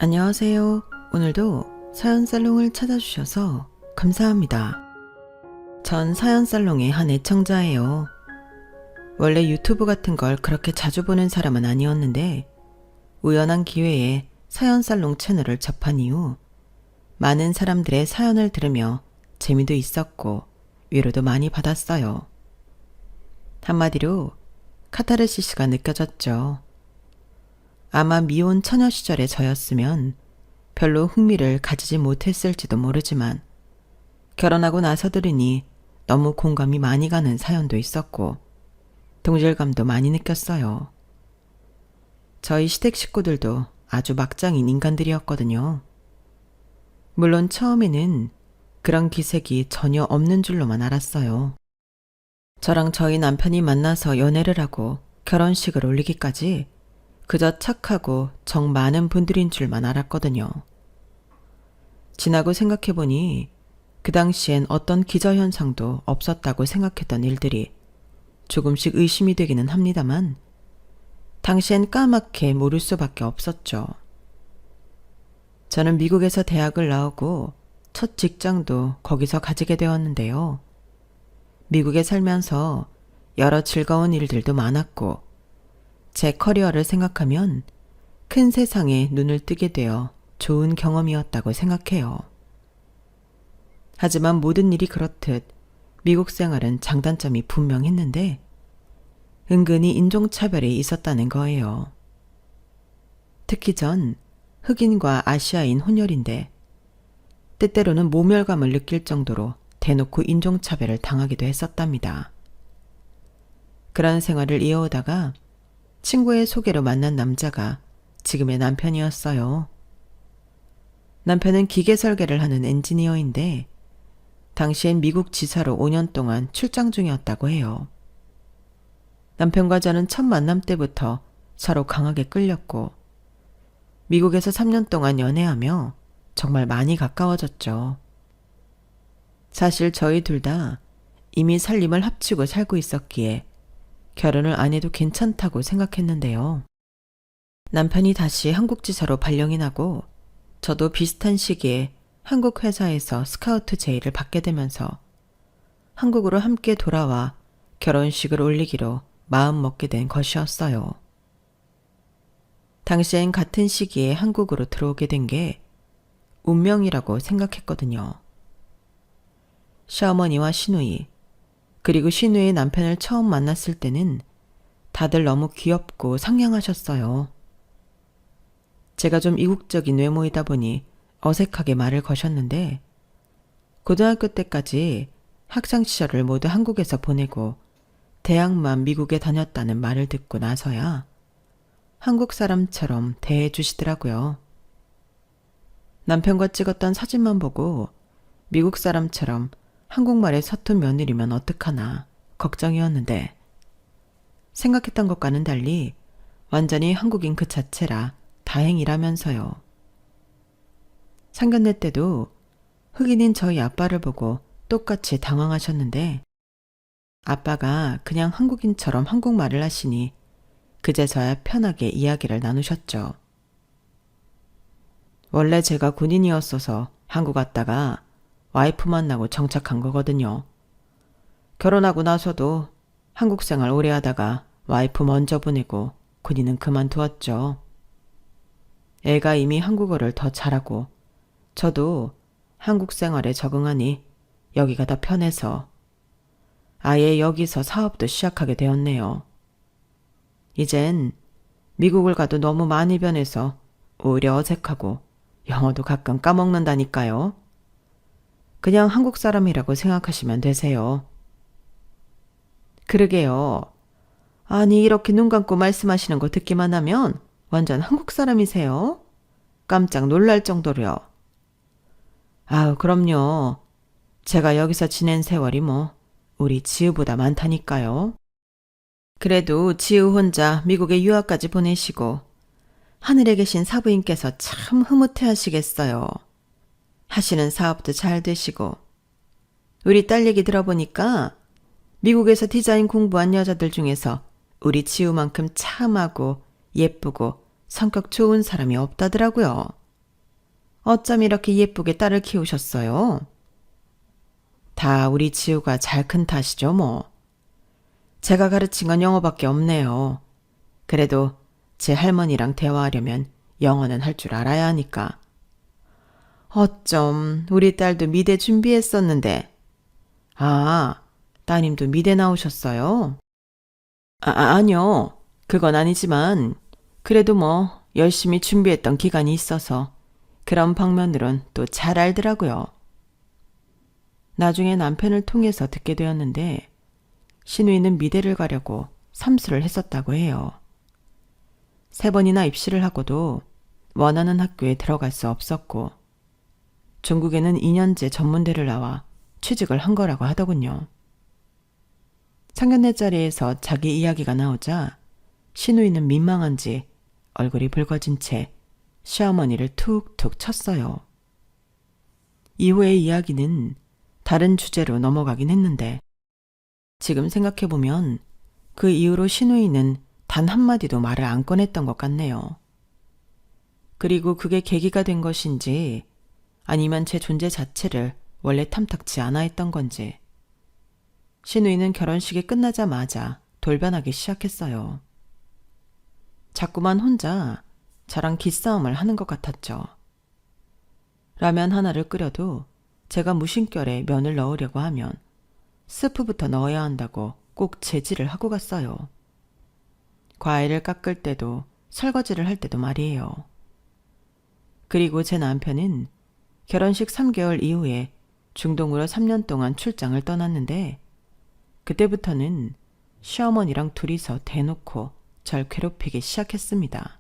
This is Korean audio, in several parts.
안녕하세요. 오늘도 사연살롱을 찾아주셔서 감사합니다. 전 사연살롱의 한 애청자예요. 원래 유튜브 같은 걸 그렇게 자주 보는 사람은 아니었는데 우연한 기회에 사연살롱 채널을 접한 이후 많은 사람들의 사연을 들으며 재미도 있었고 위로도 많이 받았어요. 한마디로 카타르시스가 느껴졌죠. 아마 미혼 처녀 시절의 저였으면 별로 흥미를 가지지 못했을지도 모르지만 결혼하고 나서 들으니 너무 공감이 많이 가는 사연도 있었고 동질감도 많이 느꼈어요. 저희 시댁 식구들도 아주 막장인 인간들이었거든요. 물론 처음에는 그런 기색이 전혀 없는 줄로만 알았어요. 저랑 저희 남편이 만나서 연애를 하고 결혼식을 올리기까지 그저 착하고 정 많은 분들인 줄만 알았거든요. 지나고 생각해보니 그 당시엔 어떤 기저현상도 없었다고 생각했던 일들이 조금씩 의심이 되기는 합니다만 당시엔 까맣게 모를 수밖에 없었죠. 저는 미국에서 대학을 나오고 첫 직장도 거기서 가지게 되었는데요. 미국에 살면서 여러 즐거운 일들도 많았고 제 커리어를 생각하면 큰 세상에 눈을 뜨게 되어 좋은 경험이었다고 생각해요. 하지만 모든 일이 그렇듯 미국 생활은 장단점이 분명했는데 은근히 인종차별이 있었다는 거예요. 특히 전 흑인과 아시아인 혼혈인데 때때로는 모멸감을 느낄 정도로 대놓고 인종차별을 당하기도 했었답니다. 그런 생활을 이어오다가 친구의 소개로 만난 남자가 지금의 남편이었어요. 남편은 기계 설계를 하는 엔지니어인데 당시엔 미국 지사로 5년 동안 출장 중이었다고 해요. 남편과 저는 첫 만남 때부터 서로 강하게 끌렸고 미국에서 3년 동안 연애하며 정말 많이 가까워졌죠. 사실 저희 둘 다 이미 살림을 합치고 살고 있었기에 결혼을 안 해도 괜찮다고 생각했는데요. 남편이 다시 한국 지사로 발령이 나고 저도 비슷한 시기에 한국 회사에서 스카우트 제의를 받게 되면서 한국으로 함께 돌아와 결혼식을 올리기로 마음 먹게 된 것이었어요. 당시엔 같은 시기에 한국으로 들어오게 된 게 운명이라고 생각했거든요. 시어머니와 시누이 그리고 시누이의 남편을 처음 만났을 때는 다들 너무 귀엽고 상냥하셨어요. 제가 좀 이국적인 외모이다 보니 어색하게 말을 거셨는데 고등학교 때까지 학창시절을 모두 한국에서 보내고 대학만 미국에 다녔다는 말을 듣고 나서야 한국 사람처럼 대해 주시더라고요. 남편과 찍었던 사진만 보고 미국 사람처럼 한국말에 서툰 며느리면 어떡하나 걱정이었는데 생각했던 것과는 달리 완전히 한국인 그 자체라 다행이라면서요. 상견례 때도 흑인인 저희 아빠를 보고 똑같이 당황하셨는데 아빠가 그냥 한국인처럼 한국말을 하시니 그제서야 편하게 이야기를 나누셨죠. 원래 제가 군인이었어서 한국 왔다가 와이프 만나고 정착한 거거든요. 결혼하고 나서도 한국 생활 오래 하다가 와이프 먼저 보내고 군인은 그만두었죠. 애가 이미 한국어를 더 잘하고 저도 한국 생활에 적응하니 여기가 더 편해서 아예 여기서 사업도 시작하게 되었네요. 이젠 미국을 가도 너무 많이 변해서 오히려 어색하고 영어도 가끔 까먹는다니까요. 그냥 한국 사람이라고 생각하시면 되세요. 그러게요. 아니 이렇게 눈 감고 말씀하시는 거 듣기만 하면 완전 한국 사람이세요? 깜짝 놀랄 정도로요. 아우 그럼요. 제가 여기서 지낸 세월이 뭐 우리 지우보다 많다니까요. 그래도 지우 혼자 미국에 유학까지 보내시고 하늘에 계신 사부인께서 참 흐뭇해 하시겠어요. 하시는 사업도 잘 되시고 우리 딸 얘기 들어보니까 미국에서 디자인 공부한 여자들 중에서 우리 지우만큼 참하고 예쁘고 성격 좋은 사람이 없다더라고요. 어쩜 이렇게 예쁘게 딸을 키우셨어요? 다 우리 지우가 잘 큰 탓이죠, 뭐. 제가 가르친 건 영어밖에 없네요. 그래도 제 할머니랑 대화하려면 영어는 할 줄 알아야 하니까. 어쩜 우리 딸도 미대 준비했었는데. 아, 따님도 미대 나오셨어요? 아니요. 그건 아니지만 그래도 뭐 열심히 준비했던 기간이 있어서 그런 방면으론 또 잘 알더라고요. 나중에 남편을 통해서 듣게 되었는데 신우이는 미대를 가려고 삼수를 했었다고 해요. 3번이나 입시를 하고도 원하는 학교에 들어갈 수 없었고 중국에는 2년제 전문대를 나와 취직을 한 거라고 하더군요. 상견례 자리에서 자기 이야기가 나오자 신우이는 민망한지 얼굴이 붉어진 채 시어머니를 툭툭 쳤어요. 이후의 이야기는 다른 주제로 넘어가긴 했는데 지금 생각해보면 그 이후로 신우이는 단 한마디도 말을 안 꺼냈던 것 같네요. 그리고 그게 계기가 된 것인지 아니면 제 존재 자체를 원래 탐탁지 않아 했던 건지 신우이는 결혼식이 끝나자마자 돌변하기 시작했어요. 자꾸만 혼자 저랑 기싸움을 하는 것 같았죠. 라면 하나를 끓여도 제가 무심결에 면을 넣으려고 하면 스프부터 넣어야 한다고 꼭 제지를 하고 갔어요. 과일을 깎을 때도 설거지를 할 때도 말이에요. 그리고 제 남편은 결혼식 3개월 이후에 중동으로 3년 동안 출장을 떠났는데 그때부터는 시어머니랑 둘이서 대놓고 절 괴롭히기 시작했습니다.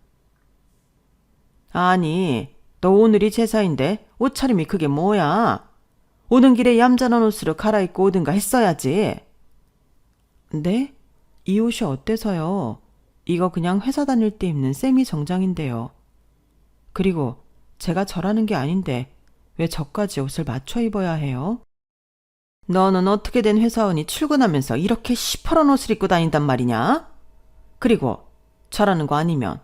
아니, 너 오늘이 제사인데 옷차림이 그게 뭐야? 오는 길에 얌전한 옷으로 갈아입고 오든가 했어야지. 네? 이 옷이 어때서요? 이거 그냥 회사 다닐 때 입는 세미 정장인데요. 그리고 제가 저라는 게 아닌데 왜 저까지 옷을 맞춰 입어야 해요? 너는 어떻게 된 회사원이 출근하면서 이렇게 시퍼런 옷을 입고 다닌단 말이냐? 그리고 저라는 거 아니면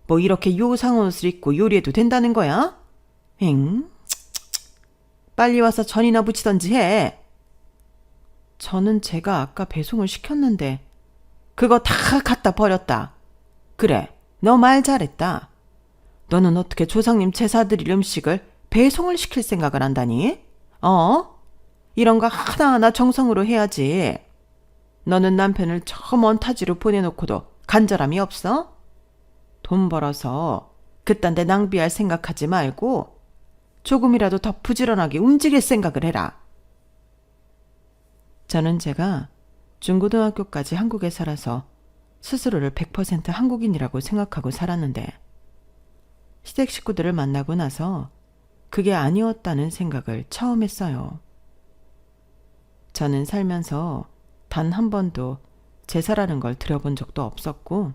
뭐 이렇게 요상한 옷을 입고 요리해도 된다는 거야? 엥? 빨리 와서 전이나 붙이던지 해. 저는 제가 아까 배송을 시켰는데 그거 다 갖다 버렸다. 그래, 너 말 잘했다. 너는 어떻게 조상님 제사 드릴 음식을 배송을 시킬 생각을 한다니? 이런 거 하나하나 정성으로 해야지. 너는 남편을 저 먼 타지로 보내놓고도 간절함이 없어? 돈 벌어서 그딴 데 낭비할 생각하지 말고 조금이라도 더 부지런하게 움직일 생각을 해라. 저는 제가 중고등학교까지 한국에 살아서 스스로를 100% 한국인이라고 생각하고 살았는데 시댁 식구들을 만나고 나서 그게 아니었다는 생각을 처음 했어요. 저는 살면서 단 한 번도 제사라는 걸 들여본 적도 없었고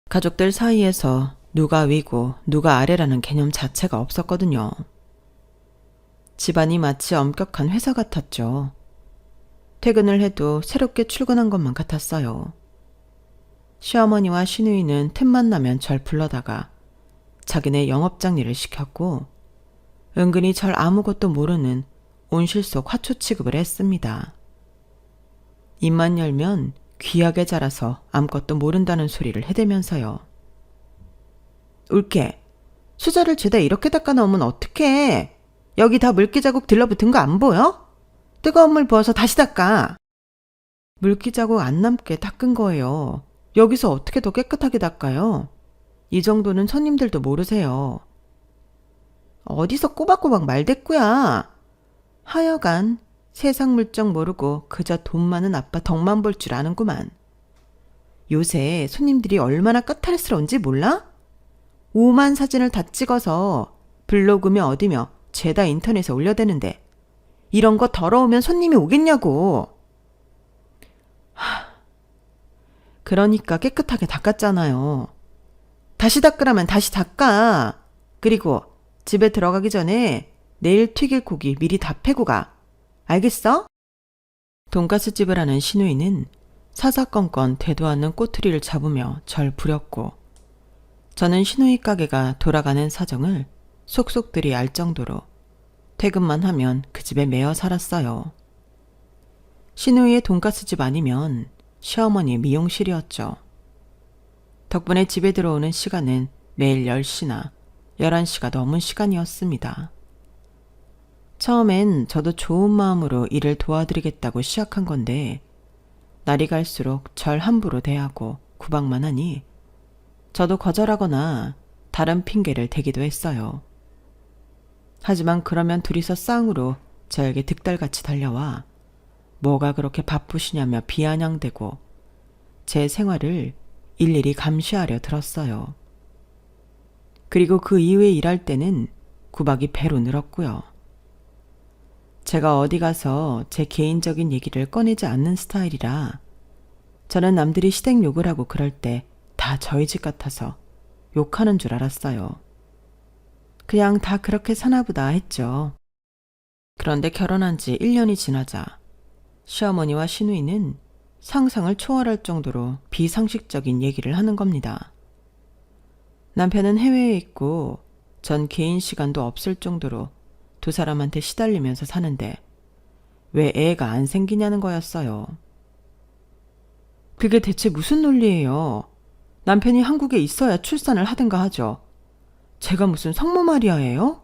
가족들 사이에서 누가 위고 누가 아래라는 개념 자체가 없었거든요. 집안이 마치 엄격한 회사 같았죠. 퇴근을 해도 새롭게 출근한 것만 같았어요. 시어머니와 시누이는 틈만 나면 절 불러다가 자기네 영업장 일을 시켰고 은근히 절 아무것도 모르는 온실 속 화초 취급을 했습니다. 입만 열면 귀하게 자라서 아무것도 모른다는 소리를 해대면서요. 울게, 수저를 죄다 이렇게 닦아 놓으면 어떡해? 여기 다 물기 자국 들러붙은 거 안 보여? 뜨거운 물 부어서 다시 닦아. 물기 자국 안 남게 닦은 거예요. 여기서 어떻게 더 깨끗하게 닦아요? 이 정도는 손님들도 모르세요. 어디서 꼬박꼬박 말대꾸야. 하여간 세상 물정 모르고 그저 돈 많은 아빠 덕만 볼 줄 아는구만. 요새 손님들이 얼마나 까탈스러운지 몰라? 오만 사진을 다 찍어서 블로그며 어디며 죄다 인터넷에 올려대는데 이런 거 더러우면 손님이 오겠냐고. 그러니까 깨끗하게 닦았잖아요. 다시 닦으라면 다시 닦아. 그리고 집에 들어가기 전에 내일 튀길 고기 미리 다 패고 가. 알겠어? 돈가스 집을 하는 시누이는 사사건건 되도 않는 꼬투리를 잡으며 절 부렸고 저는 시누이 가게가 돌아가는 사정을 속속들이 알 정도로 퇴근만 하면 그 집에 매여 살았어요. 시누이의 돈가스집 아니면 시어머니의 미용실이었죠. 덕분에 집에 들어오는 시간은 매일 10시나 11시가 넘은 시간이었습니다. 처음엔 저도 좋은 마음으로 일을 도와드리겠다고 시작한 건데 날이 갈수록 절 함부로 대하고 구박만 하니 저도 거절하거나 다른 핑계를 대기도 했어요. 하지만 그러면 둘이서 쌍으로 저에게 득달같이 달려와 뭐가 그렇게 바쁘시냐며 비아냥대고 제 생활을 일일이 감시하려 들었어요. 그리고 그 이후에 일할 때는 구박이 배로 늘었고요. 제가 어디 가서 제 개인적인 얘기를 꺼내지 않는 스타일이라 저는 남들이 시댁 욕을 하고 그럴 때 다 저희 집 같아서 욕하는 줄 알았어요. 그냥 다 그렇게 사나보다 했죠. 그런데 결혼한 지 1년이 지나자 시어머니와 시누이는 상상을 초월할 정도로 비상식적인 얘기를 하는 겁니다. 남편은 해외에 있고 전 개인 시간도 없을 정도로 두 사람한테 시달리면서 사는데 왜 애가 안 생기냐는 거였어요. 그게 대체 무슨 논리예요? 남편이 한국에 있어야 출산을 하든가 하죠. 제가 무슨 성모 마리아예요?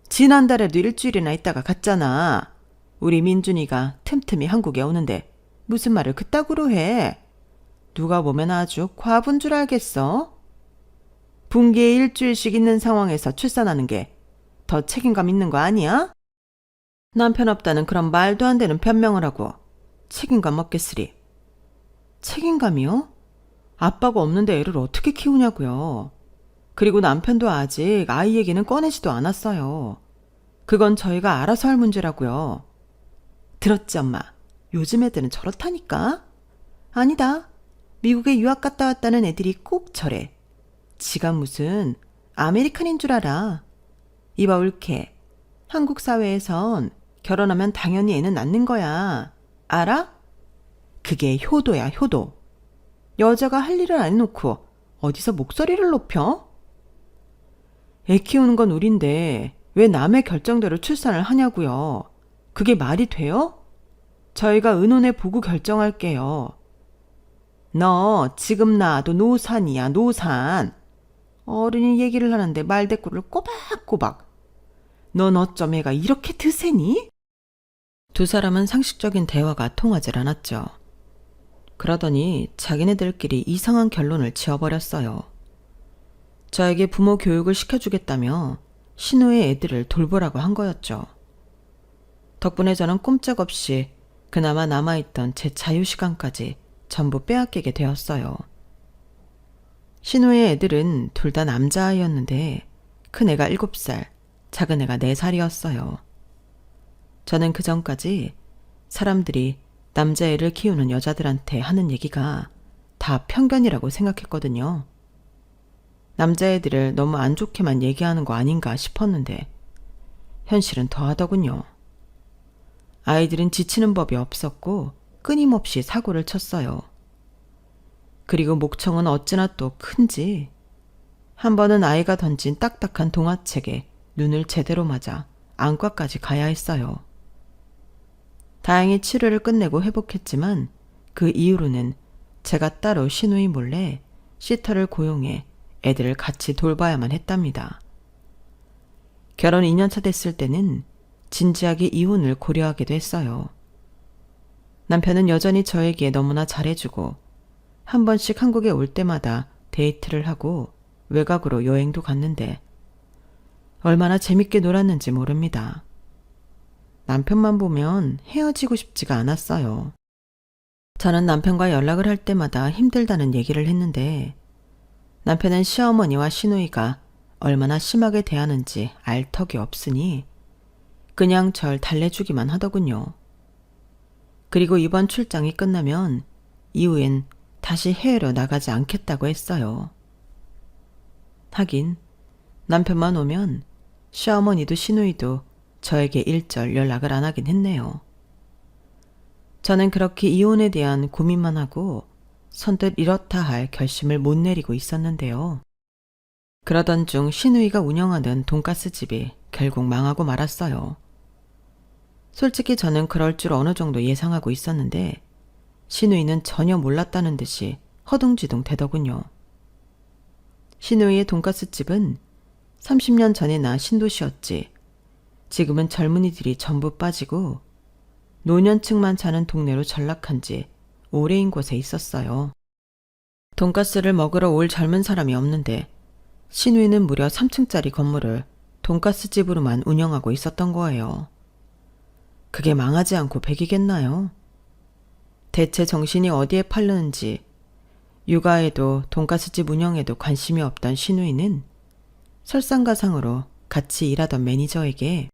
지난달에도 일주일이나 있다가 갔잖아. 우리 민준이가 틈틈이 한국에 오는데 무슨 말을 그따구로 해. 누가 보면 아주 과부인 줄 알겠어. 분기에 일주일씩 있는 상황에서 출산하는 게 더 책임감 있는 거 아니야? 남편 없다는 그런 말도 안 되는 변명을 하고 책임감 없겠으리. 책임감이요? 아빠가 없는데 애를 어떻게 키우냐고요. 그리고 남편도 아직 아이 얘기는 꺼내지도 않았어요. 그건 저희가 알아서 할 문제라고요. 들었지 엄마? 요즘 애들은 저렇다니까? 아니다. 미국에 유학 갔다 왔다는 애들이 꼭 저래. 지가 무슨 아메리칸인 줄 알아. 이봐 옳게. 한국 사회에선 결혼하면 당연히 애는 낳는 거야. 알아? 그게 효도야 효도. 여자가 할 일을 안 해놓고 어디서 목소리를 높여? 애 키우는 건 우린데 왜 남의 결정대로 출산을 하냐고요. 그게 말이 돼요? 저희가 의논해 보고 결정할게요. 너 지금 낳아도 노산이야 노산. 어른이 얘기를 하는데 말대꾸를 꼬박꼬박. 넌 어쩜 애가 이렇게 드세니? 두 사람은 상식적인 대화가 통하질 않았죠. 그러더니 자기네들끼리 이상한 결론을 지어버렸어요. 저에게 부모 교육을 시켜주겠다며 신우의 애들을 돌보라고 한 거였죠. 덕분에 저는 꼼짝없이 그나마 남아있던 제 자유시간까지 전부 빼앗기게 되었어요. 신우의 애들은 둘 다 남자아이였는데 큰 애가 7살, 작은 애가 4살이었어요. 저는 그 전까지 사람들이 남자애를 키우는 여자들한테 하는 얘기가 다 편견이라고 생각했거든요. 남자애들을 너무 안 좋게만 얘기하는 거 아닌가 싶었는데 현실은 더하더군요. 아이들은 지치는 법이 없었고 끊임없이 사고를 쳤어요. 그리고 목청은 어찌나 또 큰지 한 번은 아이가 던진 딱딱한 동화책에 눈을 제대로 맞아 안과까지 가야 했어요. 다행히 치료를 끝내고 회복했지만 그 이후로는 제가 따로 시누이 몰래 시터를 고용해 애들을 같이 돌봐야만 했답니다. 결혼 2년차 됐을 때는 진지하게 이혼을 고려하기도 했어요. 남편은 여전히 저에게 너무나 잘해주고 한 번씩 한국에 올 때마다 데이트를 하고 외곽으로 여행도 갔는데 얼마나 재밌게 놀았는지 모릅니다. 남편만 보면 헤어지고 싶지가 않았어요. 저는 남편과 연락을 할 때마다 힘들다는 얘기를 했는데 남편은 시어머니와 시누이가 얼마나 심하게 대하는지 알 턱이 없으니 그냥 절 달래주기만 하더군요. 그리고 이번 출장이 끝나면 이후엔 다시 해외로 나가지 않겠다고 했어요. 하긴 남편만 오면 시어머니도 시누이도 저에게 일절 연락을 안 하긴 했네요. 저는 그렇게 이혼에 대한 고민만 하고 선뜻 이렇다 할 결심을 못 내리고 있었는데요. 그러던 중 신우이가 운영하는 돈가스 집이 결국 망하고 말았어요. 솔직히 저는 그럴 줄 어느 정도 예상하고 있었는데 신우이는 전혀 몰랐다는 듯이 허둥지둥 대더군요. 신우이의 돈가스 집은 30년 전에나 신도시였지. 지금은 젊은이들이 전부 빠지고 노년층만 사는 동네로 전락한 지 오래인 곳에 있었어요. 돈가스를 먹으러 올 젊은 사람이 없는데 신우이는 무려 3층짜리 건물을 돈가스 집으로만 운영하고 있었던 거예요. 그게 망하지 않고 백이겠나요? 대체 정신이 어디에 팔렸는지 육아에도 돈가스 집 운영에도 관심이 없던 신우이는 설상가상으로 같이 일하던 매니저에게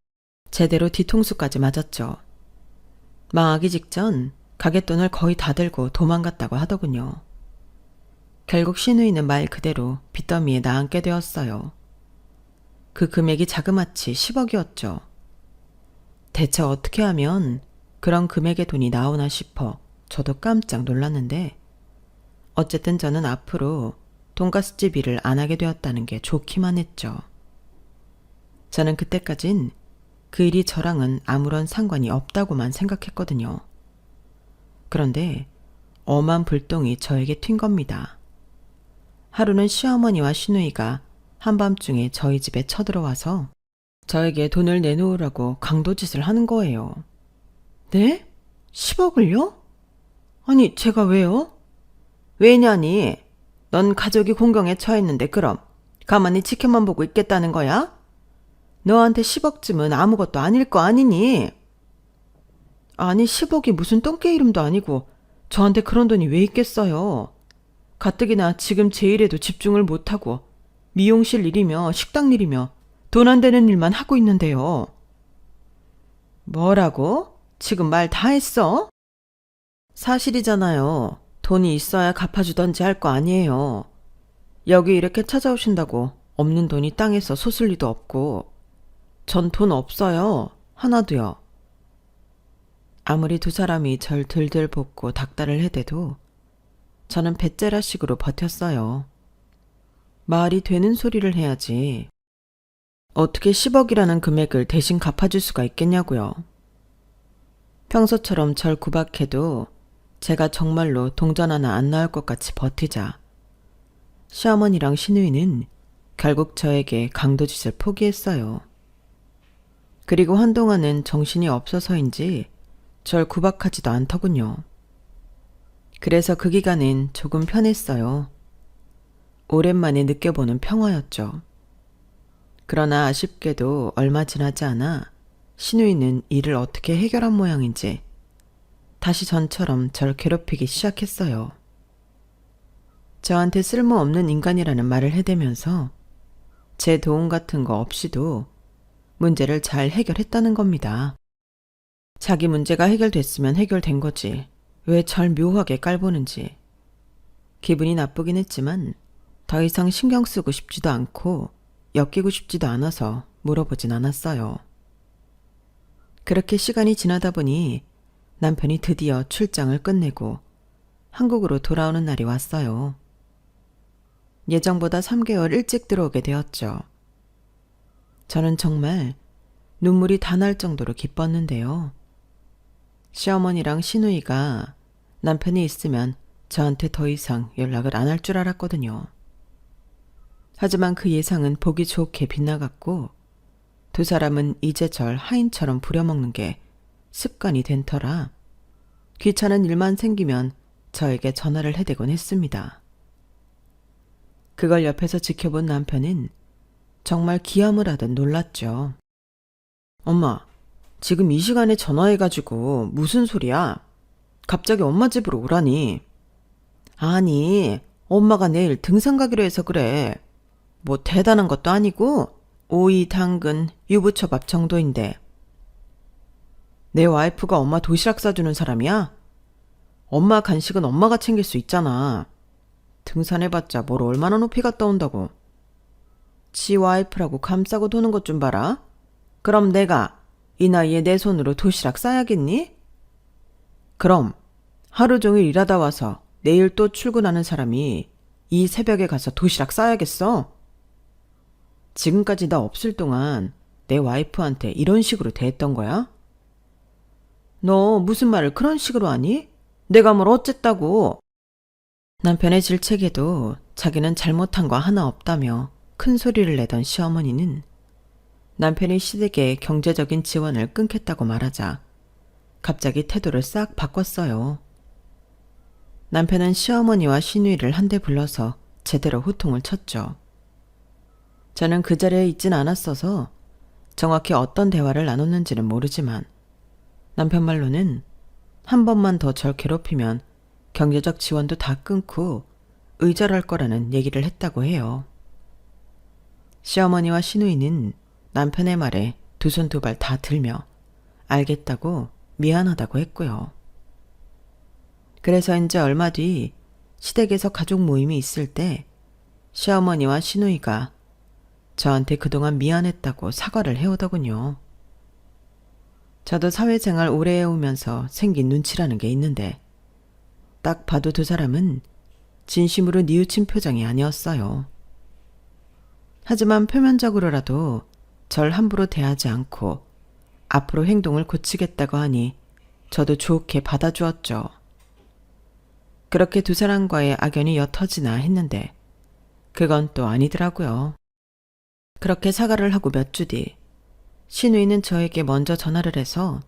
제대로 뒤통수까지 맞았죠. 망하기 직전 가게돈을 거의 다 들고 도망갔다고 하더군요. 결국 신우이는 말 그대로 빚더미에 나앉게 되었어요. 그 금액이 자그마치 10억이었죠. 대체 어떻게 하면 그런 금액의 돈이 나오나 싶어 저도 깜짝 놀랐는데 어쨌든 저는 앞으로 돈가스집 일을 안 하게 되었다는 게 좋기만 했죠. 저는 그때까진 그 일이 저랑은 아무런 상관이 없다고만 생각했거든요. 그런데 엄한 불똥이 저에게 튄 겁니다. 하루는 시어머니와 신우이가 한밤중에 저희 집에 쳐들어와서 저에게 돈을 내놓으라고 강도짓을 하는 거예요. 네? 10억을요? 아니, 제가 왜요? 왜냐니? 넌 가족이 공경에 처했는데 그럼 가만히 지켜만 보고 있겠다는 거야? 너한테 10억쯤은 아무것도 아닐 거 아니니? 아니, 10억이 무슨 똥개 이름도 아니고 저한테 그런 돈이 왜 있겠어요? 가뜩이나 지금 제 일에도 집중을 못하고 미용실 일이며 식당 일이며 돈 안 되는 일만 하고 있는데요. 뭐라고? 지금 말 다 했어? 사실이잖아요. 돈이 있어야 갚아주던지 할 거 아니에요. 여기 이렇게 찾아오신다고 없는 돈이 땅에서 솟을 리도 없고 전 돈 없어요. 하나도요. 아무리 두 사람이 절 들들 볶고 닥달을 해대도 저는 배째라식으로 버텼어요. 말이 되는 소리를 해야지. 어떻게 10억이라는 금액을 대신 갚아줄 수가 있겠냐고요. 평소처럼 절 구박해도 제가 정말로 동전 하나 안 나올 것 같이 버티자 시어머니랑 신우이는 결국 저에게 강도짓을 포기했어요. 그리고 한동안은 정신이 없어서인지 절 구박하지도 않더군요. 그래서 그 기간은 조금 편했어요. 오랜만에 느껴보는 평화였죠. 그러나 아쉽게도 얼마 지나지 않아 신우이는 일을 어떻게 해결한 모양인지 다시 전처럼 절 괴롭히기 시작했어요. 저한테 쓸모없는 인간이라는 말을 해대면서 제 도움 같은 거 없이도 문제를 잘 해결했다는 겁니다. 자기 문제가 해결됐으면 해결된 거지 왜 절 묘하게 깔보는지. 기분이 나쁘긴 했지만 더 이상 신경 쓰고 싶지도 않고 엮이고 싶지도 않아서 물어보진 않았어요. 그렇게 시간이 지나다 보니 남편이 드디어 출장을 끝내고 한국으로 돌아오는 날이 왔어요. 예정보다 3개월 일찍 들어오게 되었죠. 저는 정말 눈물이 다 날 정도로 기뻤는데요. 시어머니랑 신우이가 남편이 있으면 저한테 더 이상 연락을 안 할 줄 알았거든요. 하지만 그 예상은 보기 좋게 빗나갔고 두 사람은 이제 절 하인처럼 부려먹는 게 습관이 된 터라 귀찮은 일만 생기면 저에게 전화를 해대곤 했습니다. 그걸 옆에서 지켜본 남편은 정말 기함을 하듯 놀랐죠. 엄마, 지금 이 시간에 전화해가지고 무슨 소리야? 갑자기 엄마 집으로 오라니. 아니, 엄마가 내일 등산 가기로 해서 그래. 뭐 대단한 것도 아니고 오이, 당근, 유부초밥 정도인데. 내 와이프가 엄마 도시락 싸주는 사람이야? 엄마 간식은 엄마가 챙길 수 있잖아. 등산해봤자 뭘 얼마나 높이 갔다 온다고. 지 와이프라고 감싸고 도는 것 좀 봐라. 그럼 내가 이 나이에 내 손으로 도시락 싸야겠니? 그럼 하루 종일 일하다 와서 내일 또 출근하는 사람이 이 새벽에 가서 도시락 싸야겠어? 지금까지 나 없을 동안 내 와이프한테 이런 식으로 대했던 거야? 너 무슨 말을 그런 식으로 하니? 내가 뭘 어쨌다고? 남편의 질책에도 자기는 잘못한 거 하나 없다며 큰 소리를 내던 시어머니는 남편이 시댁의 경제적인 지원을 끊겠다고 말하자 갑자기 태도를 싹 바꿨어요. 남편은 시어머니와 시누이를 한데 불러서 제대로 호통을 쳤죠. 저는 그 자리에 있진 않았어서 정확히 어떤 대화를 나눴는지는 모르지만 남편 말로는 한 번만 더 절 괴롭히면 경제적 지원도 다 끊고 의절할 거라는 얘기를 했다고 해요. 시어머니와 시누이는 남편의 말에 두 손 두 발 다 들며 알겠다고 미안하다고 했고요. 그래서 이제 얼마 뒤 시댁에서 가족 모임이 있을 때 시어머니와 시누이가 저한테 그동안 미안했다고 사과를 해오더군요. 저도 사회생활 오래 해오면서 생긴 눈치라는 게 있는데 딱 봐도 두 사람은 진심으로 뉘우친 표정이 아니었어요. 하지만 표면적으로라도 절 함부로 대하지 않고 앞으로 행동을 고치겠다고 하니 저도 좋게 받아주었죠. 그렇게 두 사람과의 악연이 옅어지나 했는데 그건 또 아니더라고요. 그렇게 사과를 하고 몇 주 뒤 시누이는 저에게 먼저 전화를 해서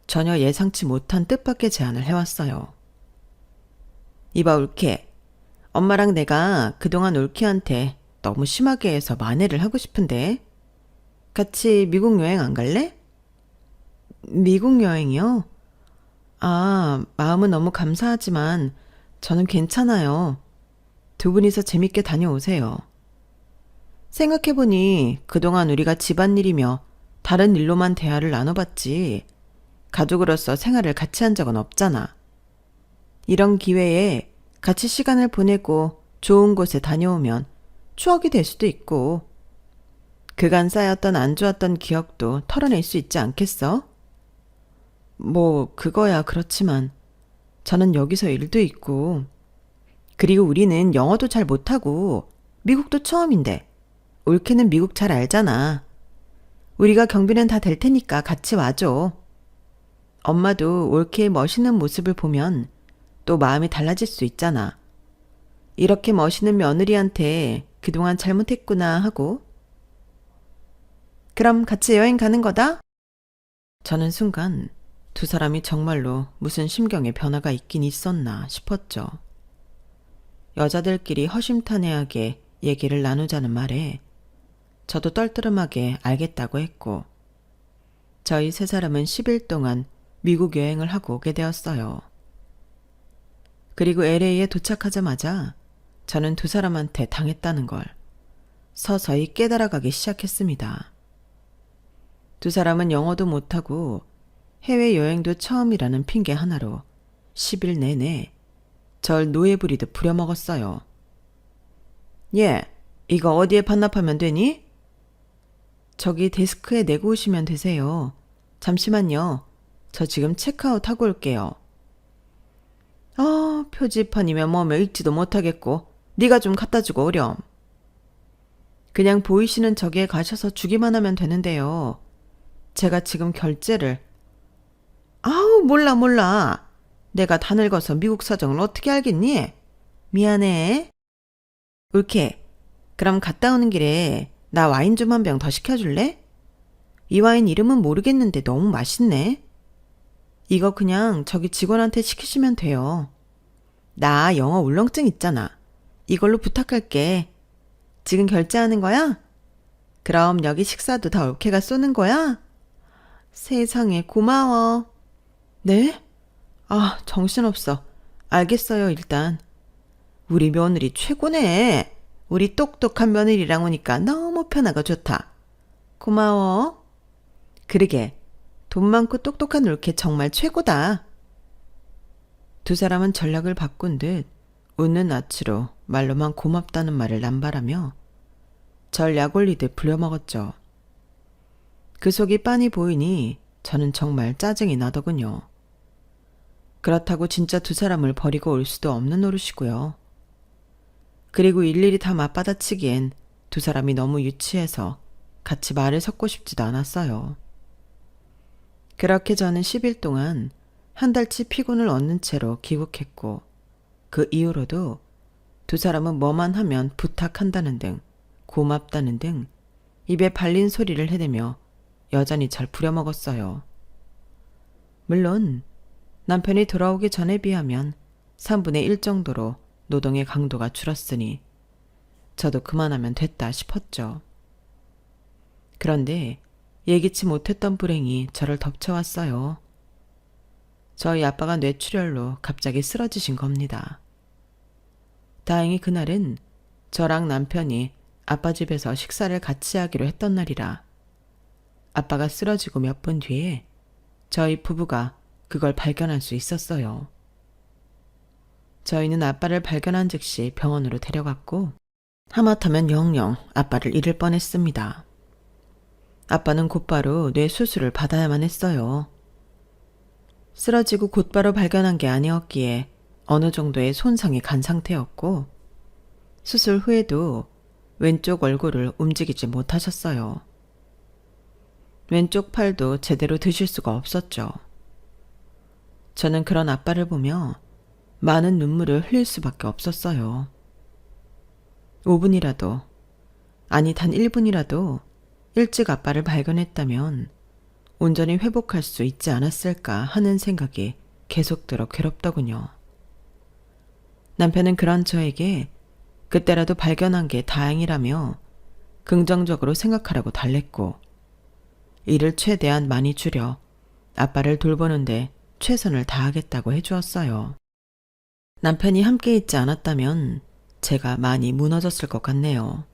전혀 예상치 못한 뜻밖의 제안을 해왔어요. 이봐 올케, 엄마랑 내가 그동안 올케한테 너무 심하게 해서 만회를 하고 싶은데 같이 미국 여행 안 갈래? 미국 여행이요? 아, 마음은 너무 감사하지만 저는 괜찮아요. 두 분이서 재밌게 다녀오세요. 생각해보니 그동안 우리가 집안일이며 다른 일로만 대화를 나눠봤지 가족으로서 생활을 같이 한 적은 없잖아. 이런 기회에 같이 시간을 보내고 좋은 곳에 다녀오면 추억이 될 수도 있고 그간 쌓였던 안 좋았던 기억도 털어낼 수 있지 않겠어? 뭐 그거야 그렇지만 저는 여기서 일도 있고 그리고 우리는 영어도 잘 못하고 미국도 처음인데 올케는 미국 잘 알잖아. 우리가 경비는 다 될 테니까 같이 와줘. 엄마도 올케의 멋있는 모습을 보면 또 마음이 달라질 수 있잖아. 이렇게 멋있는 며느리한테 그동안 잘못했구나 하고. 그럼 같이 여행 가는 거다? 저는 순간 두 사람이 정말로 무슨 심경의 변화가 있긴 있었나 싶었죠. 여자들끼리 허심탄회하게 얘기를 나누자는 말에 저도 떨떠름하게 알겠다고 했고 저희 세 사람은 10일 동안 미국 여행을 하고 오게 되었어요. 그리고 LA에 도착하자마자 저는 두 사람한테 당했다는 걸 서서히 깨달아가기 시작했습니다. 두 사람은 영어도 못하고 해외여행도 처음이라는 핑계 하나로 10일 내내 절 노예 부리듯 부려먹었어요. 예, 이거 어디에 반납하면 되니? 저기 데스크에 내고 오시면 되세요. 잠시만요. 저 지금 체크아웃 하고 올게요. 표지판이면 뭐며 읽지도 못하겠고 네가 좀 갖다 주고 오렴. 그냥 보이시는 저기에 가셔서 주기만 하면 되는데요. 제가 지금 결제를 몰라. 내가 다 늙어서 미국 사정을 어떻게 알겠니? 미안해. 올케, 그럼 갔다 오는 길에 나 와인 좀 한 병 더 시켜줄래? 이 와인 이름은 모르겠는데 너무 맛있네. 이거 그냥 저기 직원한테 시키시면 돼요. 나 영어 울렁증 있잖아. 이걸로 부탁할게. 지금 결제하는 거야? 그럼 여기 식사도 다 올케가 쏘는 거야? 세상에 고마워. 네? 정신없어. 알겠어요, 일단. 우리 며느리 최고네. 우리 똑똑한 며느리랑 오니까 너무 편하고 좋다. 고마워. 그러게, 돈 많고 똑똑한 올케 정말 최고다. 두 사람은 전략을 바꾼 듯 웃는 낯으로 말로만 고맙다는 말을 남발하며 절 약올리듯 부려먹었죠. 그 속이 빤히 보이니 저는 정말 짜증이 나더군요. 그렇다고 진짜 두 사람을 버리고 올 수도 없는 노릇이고요. 그리고 일일이 다 맞받아치기엔 두 사람이 너무 유치해서 같이 말을 섞고 싶지도 않았어요. 그렇게 저는 10일 동안 한 달치 피곤을 얻는 채로 귀국했고 그 이후로도 두 사람은 뭐만 하면 부탁한다는 등 고맙다는 등 입에 발린 소리를 해대며 여전히 잘 부려먹었어요. 물론 남편이 돌아오기 전에 비하면 3분의 1 정도로 노동의 강도가 줄었으니 저도 그만하면 됐다 싶었죠. 그런데 예기치 못했던 불행이 저를 덮쳐왔어요. 저희 아빠가 뇌출혈로 갑자기 쓰러지신 겁니다. 다행히 그날은 저랑 남편이 아빠 집에서 식사를 같이 하기로 했던 날이라 아빠가 쓰러지고 몇 분 뒤에 저희 부부가 그걸 발견할 수 있었어요. 저희는 아빠를 발견한 즉시 병원으로 데려갔고 하마터면 영영 아빠를 잃을 뻔했습니다. 아빠는 곧바로 뇌 수술을 받아야만 했어요. 쓰러지고 곧바로 발견한 게 아니었기에 어느 정도의 손상이 간 상태였고 수술 후에도 왼쪽 얼굴을 움직이지 못하셨어요. 왼쪽 팔도 제대로 드실 수가 없었죠. 저는 그런 아빠를 보며 많은 눈물을 흘릴 수밖에 없었어요. 5분이라도, 아니 단 1분이라도 일찍 아빠를 발견했다면 온전히 회복할 수 있지 않았을까 하는 생각이 계속 들어 괴롭더군요. 남편은 그런 저에게 그때라도 발견한 게 다행이라며 긍정적으로 생각하라고 달랬고 일을 최대한 많이 줄여 아빠를 돌보는데 최선을 다하겠다고 해주었어요. 남편이 함께 있지 않았다면 제가 많이 무너졌을 것 같네요.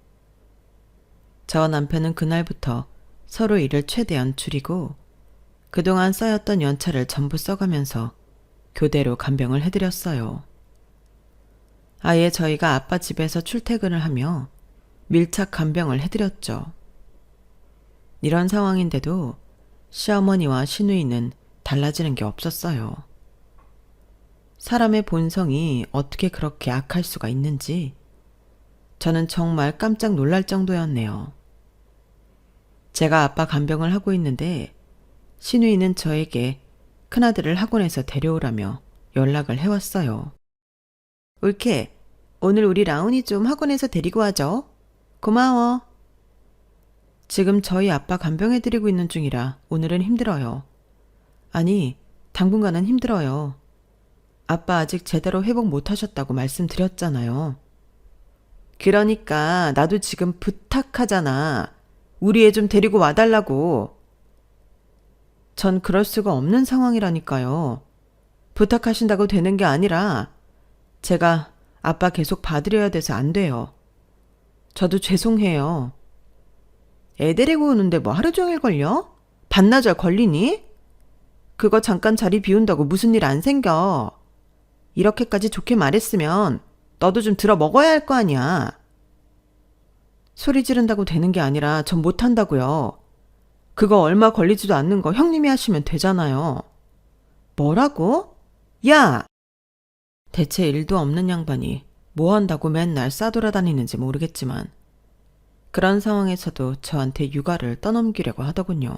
저와 남편은 그날부터 서로 일을 최대한 줄이고 그동안 쌓였던 연차를 전부 써가면서 교대로 간병을 해드렸어요. 아예 저희가 아빠 집에서 출퇴근을 하며 밀착 간병을 해드렸죠. 이런 상황인데도 시어머니와 시누이는 달라지는 게 없었어요. 사람의 본성이 어떻게 그렇게 악할 수가 있는지 저는 정말 깜짝 놀랄 정도였네요. 제가 아빠 간병을 하고 있는데 시누이는 저에게 큰아들을 학원에서 데려오라며 연락을 해왔어요. 올케, 오늘 우리 라온이 좀 학원에서 데리고 와줘. 고마워. 지금 저희 아빠 간병해드리고 있는 중이라 오늘은 힘들어요. 아니, 당분간은 힘들어요. 아빠 아직 제대로 회복 못하셨다고 말씀드렸잖아요. 그러니까 나도 지금 부탁하잖아. 우리 애 좀 데리고 와달라고. 전 그럴 수가 없는 상황이라니까요. 부탁하신다고 되는 게 아니라 제가 아빠 계속 봐드려야 돼서 안 돼요. 저도 죄송해요. 애 데리고 오는데 뭐 하루 종일 걸려? 반나절 걸리니? 그거 잠깐 자리 비운다고 무슨 일 안 생겨. 이렇게까지 좋게 말했으면 너도 좀 들어 먹어야 할 거 아니야. 소리 지른다고 되는 게 아니라 전 못한다고요. 그거 얼마 걸리지도 않는 거 형님이 하시면 되잖아요. 뭐라고? 야! 대체 일도 없는 양반이 뭐 한다고 맨날 싸돌아다니는지 모르겠지만 그런 상황에서도 저한테 육아를 떠넘기려고 하더군요.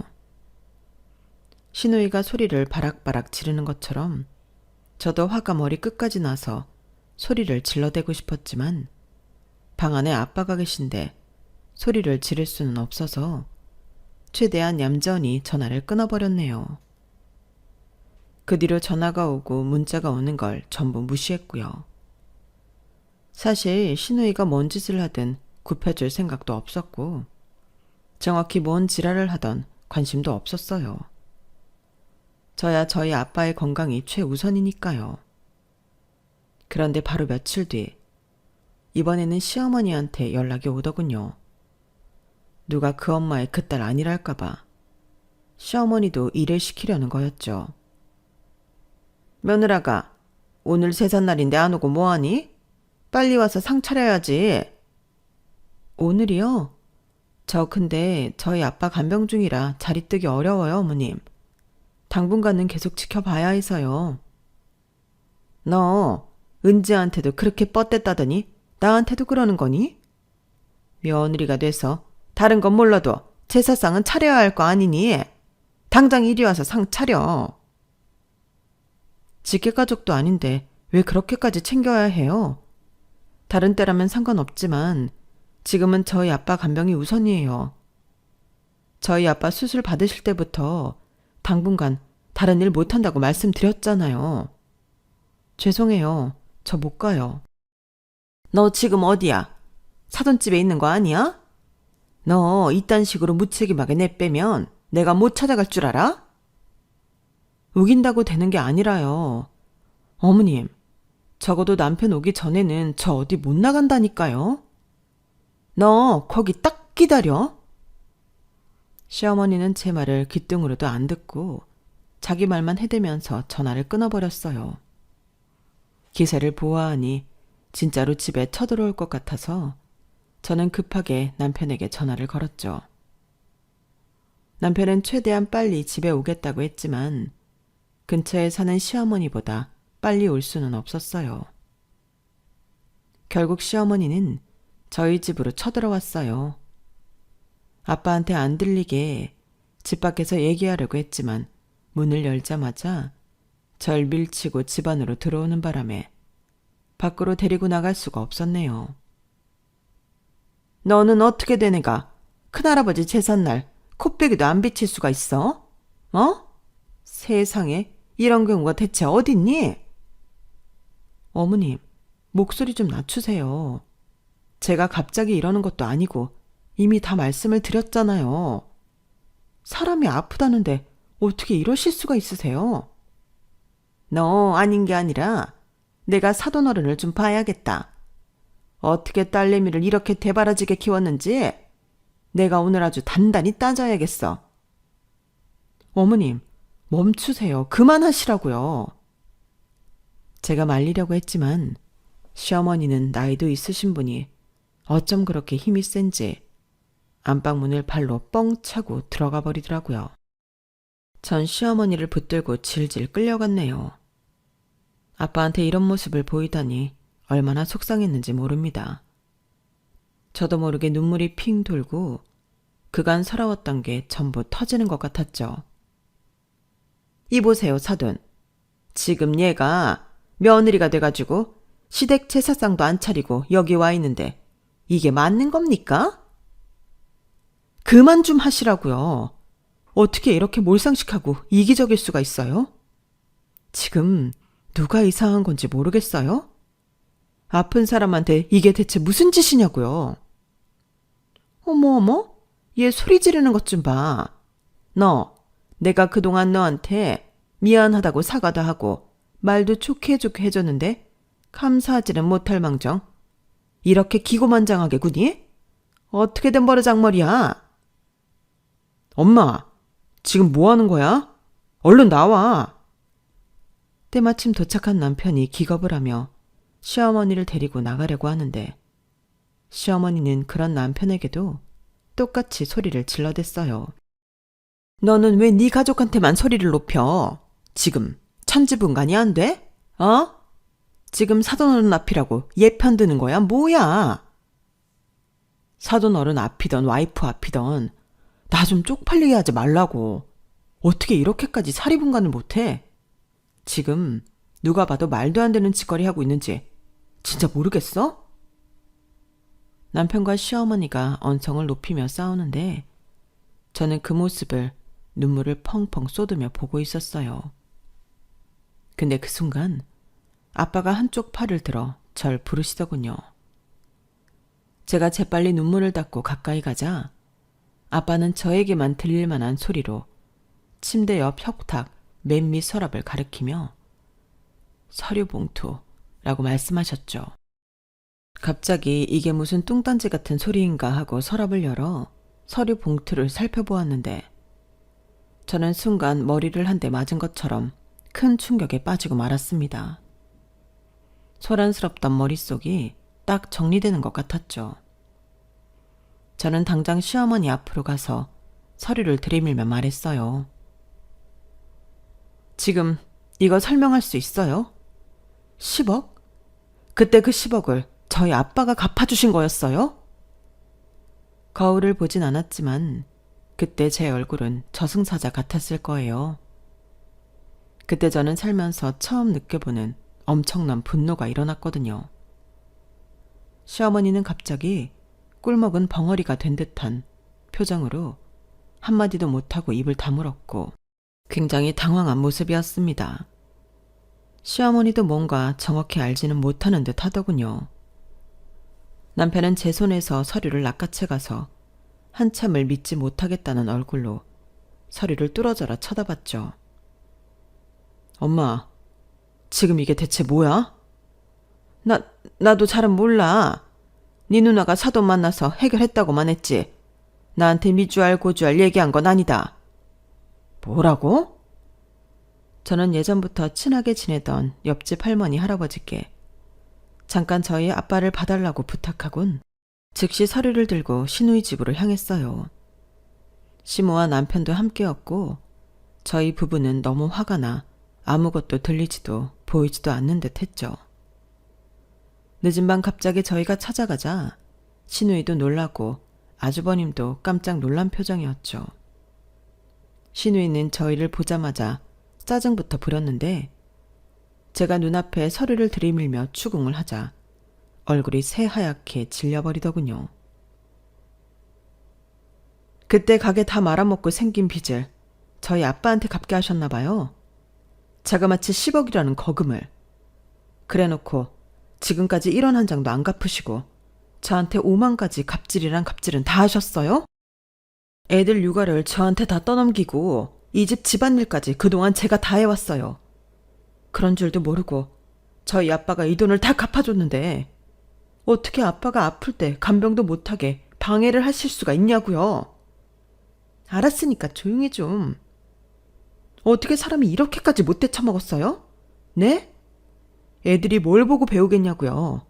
시누이가 소리를 바락바락 지르는 것처럼 저도 화가 머리 끝까지 나서 소리를 질러대고 싶었지만 방 안에 아빠가 계신데 소리를 지를 수는 없어서 최대한 얌전히 전화를 끊어버렸네요. 그 뒤로 전화가 오고 문자가 오는 걸 전부 무시했고요. 사실 시누이가 뭔 짓을 하든 굽혀줄 생각도 없었고 정확히 뭔 지랄을 하던 관심도 없었어요. 저야 저희 아빠의 건강이 최우선이니까요. 그런데 바로 며칠 뒤 이번에는 시어머니한테 연락이 오더군요. 누가 그 엄마의 그 딸 아니랄까봐 시어머니도 일을 시키려는 거였죠. 며느라가 오늘 세잔날인데 안 오고 뭐하니? 빨리 와서 상 차려야지. 오늘이요? 저 근데 저희 아빠 간병 중이라 자리 뜨기 어려워요, 어머님. 당분간은 계속 지켜봐야 해서요. 너 은지한테도 그렇게 뻗댔다더니 나한테도 그러는 거니? 며느리가 돼서 다른 건 몰라도 제사상은 차려야 할 거 아니니? 당장 이리 와서 상 차려. 직계가족도 아닌데 왜 그렇게까지 챙겨야 해요? 다른 때라면 상관없지만 지금은 저희 아빠 간병이 우선이에요. 저희 아빠 수술 받으실 때부터 당분간 다른 일 못한다고 말씀드렸잖아요. 죄송해요. 저 못 가요. 너 지금 어디야? 사돈집에 있는 거 아니야? 너 이딴 식으로 무책임하게 내빼면 내가 못 찾아갈 줄 알아? 우긴다고 되는 게 아니라요. 어머님, 적어도 남편 오기 전에는 저 어디 못 나간다니까요. 너 거기 딱 기다려. 시어머니는 제 말을 귀등으로도 안 듣고 자기 말만 해대면서 전화를 끊어버렸어요. 기세를 보아하니 진짜로 집에 쳐들어올 것 같아서 저는 급하게 남편에게 전화를 걸었죠. 남편은 최대한 빨리 집에 오겠다고 했지만 근처에 사는 시어머니보다 빨리 올 수는 없었어요. 결국 시어머니는 저희 집으로 쳐들어왔어요. 아빠한테 안 들리게 집 밖에서 얘기하려고 했지만 문을 열자마자 절 밀치고 집 안으로 들어오는 바람에 밖으로 데리고 나갈 수가 없었네요. 너는 어떻게 된 애가 큰할아버지 제삿날 코빼기도 안 비칠 수가 있어? 어? 세상에 이런 경우가 대체 어딨니? 어머님, 목소리 좀 낮추세요. 제가 갑자기 이러는 것도 아니고 이미 다 말씀을 드렸잖아요. 사람이 아프다는데 어떻게 이러실 수가 있으세요? 너 아닌 게 아니라 내가 사돈어른을 좀 봐야겠다. 어떻게 딸내미를 이렇게 대바라지게 키웠는지 내가 오늘 아주 단단히 따져야겠어. 어머님, 멈추세요. 그만하시라고요. 제가 말리려고 했지만 시어머니는 나이도 있으신 분이 어쩜 그렇게 힘이 센지 안방문을 발로 뻥 차고 들어가 버리더라고요. 전 시어머니를 붙들고 질질 끌려갔네요. 아빠한테 이런 모습을 보이다니 얼마나 속상했는지 모릅니다. 저도 모르게 눈물이 핑 돌고 그간 서러웠던 게 전부 터지는 것 같았죠. 이보세요, 사돈. 지금 얘가 며느리가 돼가지고 시댁 제사상도 안 차리고 여기 와 있는데 이게 맞는 겁니까? 그만 좀 하시라고요. 어떻게 이렇게 몰상식하고 이기적일 수가 있어요? 지금 누가 이상한 건지 모르겠어요? 아픈 사람한테 이게 대체 무슨 짓이냐고요? 어머, 얘 소리 지르는 것 좀 봐. 너, 내가 그동안 너한테 미안하다고 사과도 하고 말도 좋게 해줬는데 감사하지는 못할 망정 이렇게 기고만장하게 구니? 어떻게 된 버르장머리야? 엄마, 지금 뭐 하는 거야? 얼른 나와. 때마침 도착한 남편이 기겁을 하며 시어머니를 데리고 나가려고 하는데 시어머니는 그런 남편에게도 똑같이 소리를 질러댔어요. 너는 왜 네 가족한테만 소리를 높여? 지금 천지분간이 안 돼? 어? 지금 사돈어른 앞이라고 얘 편드는 거야? 뭐야? 사돈어른 앞이던 와이프 앞이던 나 좀 쪽팔리게 하지 말라고. 어떻게 이렇게까지 사리분간을 못해? 지금 누가 봐도 말도 안 되는 짓거리 하고 있는지 진짜 모르겠어? 남편과 시어머니가 언성을 높이며 싸우는데 저는 그 모습을 눈물을 펑펑 쏟으며 보고 있었어요. 근데 그 순간 아빠가 한쪽 팔을 들어 절 부르시더군요. 제가 재빨리 눈물을 닦고 가까이 가자 아빠는 저에게만 들릴 만한 소리로 침대 옆 혁탁 맨 밑 서랍을 가리키며 서류봉투라고 말씀하셨죠. 갑자기 이게 무슨 뚱딴지 같은 소리인가 하고 서랍을 열어 서류봉투를 살펴보았는데 저는 순간 머리를 한 대 맞은 것처럼 큰 충격에 빠지고 말았습니다. 소란스럽던 머릿속이 딱 정리되는 것 같았죠. 저는 당장 시어머니 앞으로 가서 서류를 들이밀며 말했어요. 지금 이거 설명할 수 있어요? 10억? 그때 그 10억을 저희 아빠가 갚아주신 거였어요? 거울을 보진 않았지만 그때 제 얼굴은 저승사자 같았을 거예요. 그때 저는 살면서 처음 느껴보는 엄청난 분노가 일어났거든요. 시어머니는 갑자기 꿀먹은 벙어리가 된 듯한 표정으로 한마디도 못하고 입을 다물었고 굉장히 당황한 모습이었습니다. 시어머니도 뭔가 정확히 알지는 못하는 듯 하더군요. 남편은 제 손에서 서류를 낚아채 가서 한참을 믿지 못하겠다는 얼굴로 서류를 뚫어져라 쳐다봤죠. 엄마, 지금 이게 대체 뭐야? 나도 잘은 몰라. 네 누나가 사돈 만나서 해결했다고만 했지. 나한테 미주알 고주알 얘기한 건 아니다. 뭐라고? 저는 예전부터 친하게 지내던 옆집 할머니 할아버지께 잠깐 저희 아빠를 봐달라고 부탁하곤 즉시 서류를 들고 시누이 집으로 향했어요. 시모와 남편도 함께였고 저희 부부는 너무 화가 나 아무것도 들리지도 보이지도 않는 듯 했죠. 늦은 밤 갑자기 저희가 찾아가자 시누이도 놀라고 아주버님도 깜짝 놀란 표정이었죠. 시누이는 저희를 보자마자 짜증부터 부렸는데 제가 눈앞에 서류를 들이밀며 추궁을 하자 얼굴이 새하얗게 질려버리더군요. 그때 가게 다 말아먹고 생긴 빚을 저희 아빠한테 갚게 하셨나 봐요. 자그마치 10억이라는 거금을. 그래놓고 지금까지 1원 한 장도 안 갚으시고 저한테 5만까지 갑질이란 갑질은 다 하셨어요? 애들 육아를 저한테 다 떠넘기고 이 집 집안일까지 그동안 제가 다 해왔어요. 그런 줄도 모르고 저희 아빠가 이 돈을 다 갚아줬는데 어떻게 아빠가 아플 때 간병도 못하게 방해를 하실 수가 있냐고요. 알았으니까 조용히 좀. 어떻게 사람이 이렇게까지 못돼 처먹었어요? 네? 애들이 뭘 보고 배우겠냐고요.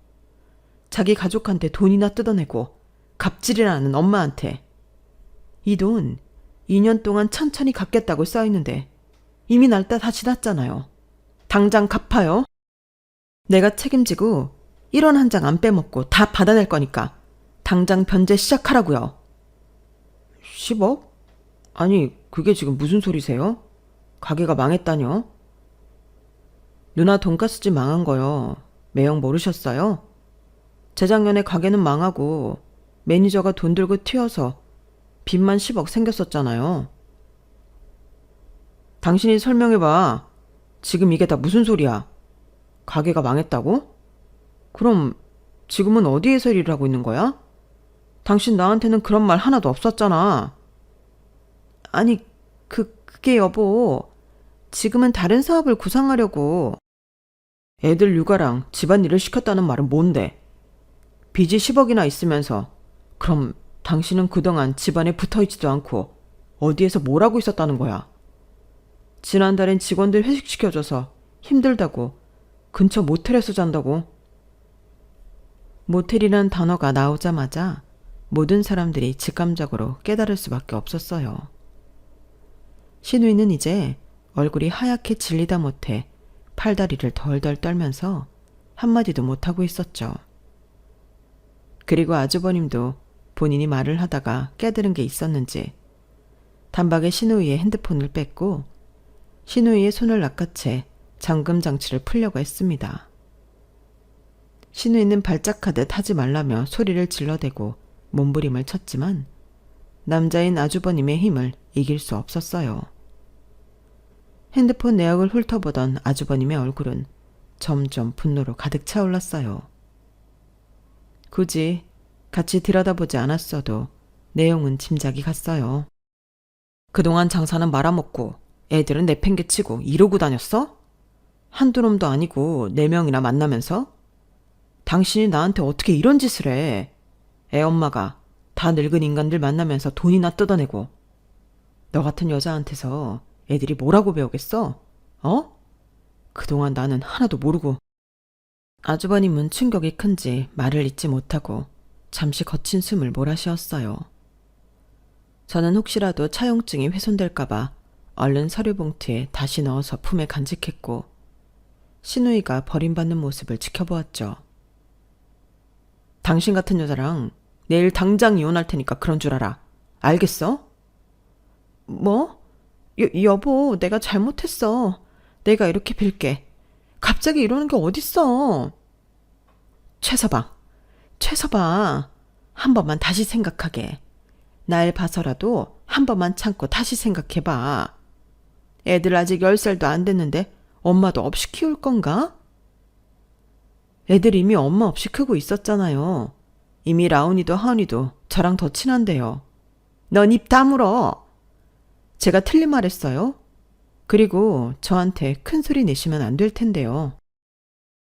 자기 가족한테 돈이나 뜯어내고 갑질이라는 엄마한테. 이 돈 2년 동안 천천히 갚겠다고 써있는데 이미 날짜 다 지났잖아요. 당장 갚아요. 내가 책임지고 1원 한 장 안 빼먹고 다 받아낼 거니까 당장 변제 시작하라고요. 10억? 아니 그게 지금 무슨 소리세요? 가게가 망했다뇨? 누나 돈가스집 망한 거요. 매형 모르셨어요? 재작년에 가게는 망하고 매니저가 돈 들고 튀어서 빚만 10억 생겼었잖아요. 당신이 설명해봐. 지금 이게 다 무슨 소리야? 가게가 망했다고? 그럼 지금은 어디에서 일을 하고 있는 거야? 당신 나한테는 그런 말 하나도 없었잖아. 아니, 그게 여보. 지금은 다른 사업을 구상하려고. 애들 육아랑 집안일을 시켰다는 말은 뭔데? 빚이 10억이나 있으면서 그럼 당신은 그동안 집안에 붙어있지도 않고 어디에서 뭘 하고 있었다는 거야? 지난달엔 직원들 회식시켜줘서 힘들다고 근처 모텔에서 잔다고. 모텔이란 단어가 나오자마자 모든 사람들이 직감적으로 깨달을 수밖에 없었어요. 시누이는 이제 얼굴이 하얗게 질리다 못해 팔다리를 덜덜 떨면서 한마디도 못하고 있었죠. 그리고 아주버님도 본인이 말을 하다가 깨달은 게 있었는지 단박에 시누이의 핸드폰을 뺐고 시누이의 손을 낚아채 잠금 장치를 풀려고 했습니다. 시누이는 발작하듯 하지 말라며 소리를 질러대고 몸부림을 쳤지만 남자인 아주버님의 힘을 이길 수 없었어요. 핸드폰 내역을 훑어보던 아주버님의 얼굴은 점점 분노로 가득 차올랐어요. 굳이 같이 들여다보지 않았어도 내용은 짐작이 갔어요. 그동안 장사는 말아먹고 애들은 내팽개치고 이러고 다녔어? 한두 놈도 아니고 4명이나 만나면서? 당신이 나한테 어떻게 이런 짓을 해? 애 엄마가 다 늙은 인간들 만나면서 돈이나 뜯어내고. 너 같은 여자한테서 애들이 뭐라고 배우겠어? 어? 그동안 나는 하나도 모르고. 아주버님은 충격이 큰지 말을 잇지 못하고 잠시 거친 숨을 몰아쉬었어요. 저는 혹시라도 차용증이 훼손될까봐 얼른 서류 봉투에 다시 넣어서 품에 간직했고 시누이가 버림받는 모습을 지켜보았죠. 당신 같은 여자랑 내일 당장 이혼할 테니까 그런 줄 알아. 알겠어? 뭐? 여보, 내가 잘못했어. 내가 이렇게 빌게. 갑자기 이러는 게 어딨어. 최서방, 최서방. 한 번만 다시 생각하게. 날 봐서라도 한 번만 참고 다시 생각해봐. 애들 아직 10살도 안 됐는데 엄마도 없이 키울 건가? 애들 이미 엄마 없이 크고 있었잖아요. 이미 라온이도 하은이도 저랑 더 친한데요. 넌 입 다물어. 제가 틀린 말 했어요? 그리고 저한테 큰 소리 내시면 안 될 텐데요.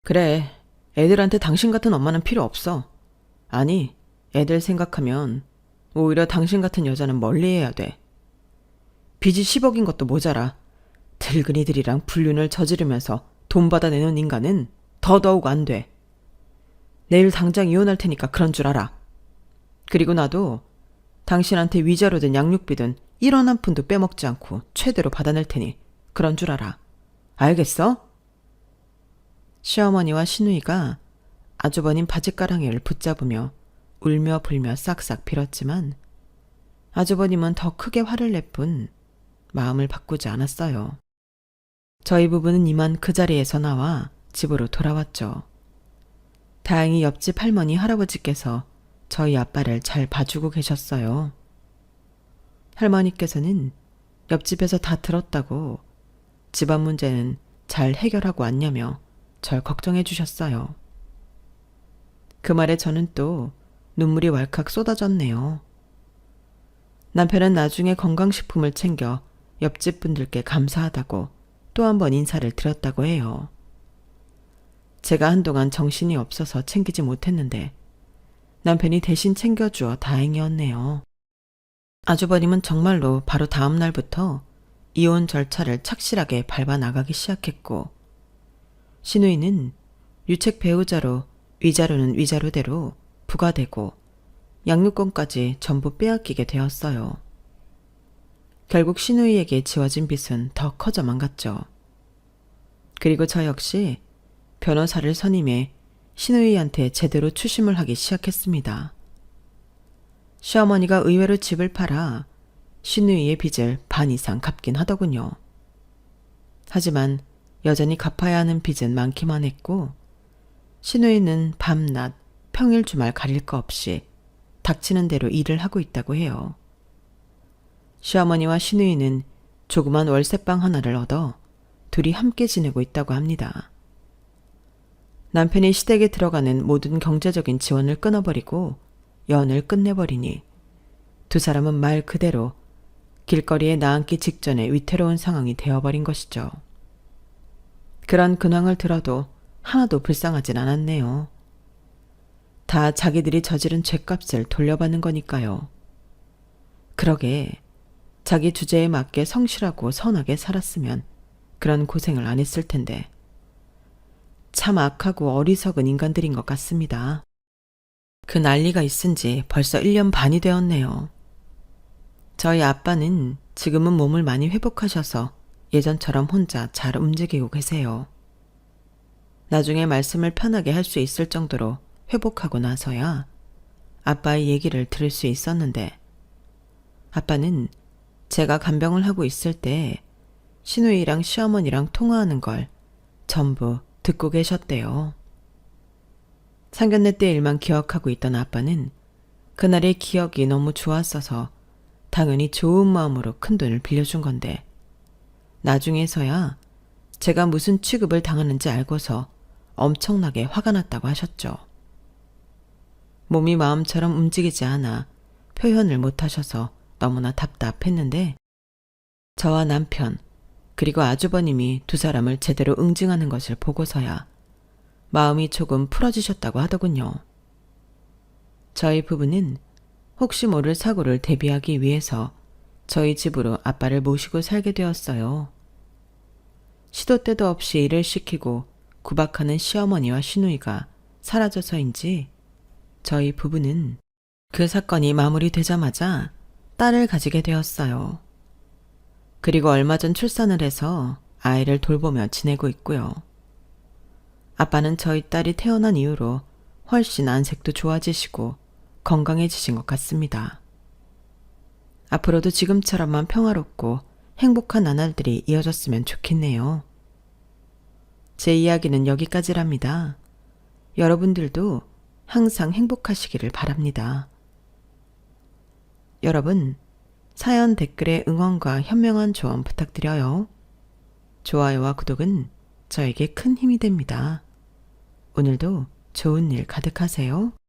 그래, 애들한테 당신 같은 엄마는 필요 없어. 아니, 애들 생각하면 오히려 당신 같은 여자는 멀리해야 돼. 빚이 10억인 것도 모자라 들그니들이랑 불륜을 저지르면서 돈 받아내는 인간은 더더욱 안 돼. 내일 당장 이혼할 테니까 그런 줄 알아. 그리고 나도 당신한테 위자료든 양육비든 1원 한 푼도 빼먹지 않고 최대로 받아낼 테니 그런 줄 알아. 알겠어? 시어머니와 시누이가 아주버님 바짓가랑이를 붙잡으며 울며 불며 싹싹 빌었지만 아주버님은 더 크게 화를 낼 뿐 마음을 바꾸지 않았어요. 저희 부부는 이만 그 자리에서 나와 집으로 돌아왔죠. 다행히 옆집 할머니 할아버지께서 저희 아빠를 잘 봐주고 계셨어요. 할머니께서는 옆집에서 다 들었다고 집안 문제는 잘 해결하고 왔냐며 절 걱정해 주셨어요. 그 말에 저는 또 눈물이 왈칵 쏟아졌네요. 남편은 나중에 건강식품을 챙겨 옆집 분들께 감사하다고 또 한 번 인사를 드렸다고 해요. 제가 한동안 정신이 없어서 챙기지 못했는데 남편이 대신 챙겨주어 다행이었네요. 아주버님은 정말로 바로 다음 날부터 이혼 절차를 착실하게 밟아 나가기 시작했고 시누이는 유책 배우자로 위자료는 위자료대로 부과되고 양육권까지 전부 빼앗기게 되었어요. 결국 시누이에게 지워진 빚은 더 커져만 갔죠. 그리고 저 역시 변호사를 선임해 시누이한테 제대로 추심을 하기 시작했습니다. 시어머니가 의외로 집을 팔아 시누이의 빚을 반 이상 갚긴 하더군요. 하지만 여전히 갚아야 하는 빚은 많기만 했고 시누이는 밤낮 평일 주말 가릴 거 없이 닥치는 대로 일을 하고 있다고 해요. 시어머니와 시누이는 조그만 월세방 하나를 얻어 둘이 함께 지내고 있다고 합니다. 남편이 시댁에 들어가는 모든 경제적인 지원을 끊어버리고 연을 끝내버리니 두 사람은 말 그대로 길거리에 나앉기 직전에 위태로운 상황이 되어버린 것이죠. 그런 근황을 들어도 하나도 불쌍하진 않았네요. 다 자기들이 저지른 죗값을 돌려받는 거니까요. 그러게 자기 주제에 맞게 성실하고 선하게 살았으면 그런 고생을 안 했을 텐데 참 악하고 어리석은 인간들인 것 같습니다. 그 난리가 있은 지 벌써 1년 반이 되었네요. 저희 아빠는 지금은 몸을 많이 회복하셔서 예전처럼 혼자 잘 움직이고 계세요. 나중에 말씀을 편하게 할 수 있을 정도로 회복하고 나서야 아빠의 얘기를 들을 수 있었는데 아빠는 제가 간병을 하고 있을 때 시누이랑 시어머니랑 통화하는 걸 전부 듣고 계셨대요. 상견례 때 일만 기억하고 있던 아빠는 그날의 기억이 너무 좋았어서 당연히 좋은 마음으로 큰돈을 빌려준 건데 나중에서야 제가 무슨 취급을 당하는지 알고서 엄청나게 화가 났다고 하셨죠. 몸이 마음처럼 움직이지 않아 표현을 못하셔서 너무나 답답했는데 저와 남편 그리고 아주버님이 두 사람을 제대로 응징하는 것을 보고서야 마음이 조금 풀어지셨다고 하더군요. 저희 부부는 혹시 모를 사고를 대비하기 위해서 저희 집으로 아빠를 모시고 살게 되었어요. 시도 때도 없이 일을 시키고 구박하는 시어머니와 시누이가 사라져서인지 저희 부부는 그 사건이 마무리되자마자 딸을 가지게 되었어요. 그리고 얼마 전 출산을 해서 아이를 돌보며 지내고 있고요. 아빠는 저희 딸이 태어난 이후로 훨씬 안색도 좋아지시고 건강해지신 것 같습니다. 앞으로도 지금처럼만 평화롭고 행복한 나날들이 이어졌으면 좋겠네요. 제 이야기는 여기까지랍니다. 여러분들도 항상 행복하시기를 바랍니다. 여러분, 사연 댓글에 응원과 현명한 조언 부탁드려요. 좋아요와 구독은 저에게 큰 힘이 됩니다. 오늘도 좋은 일 가득하세요.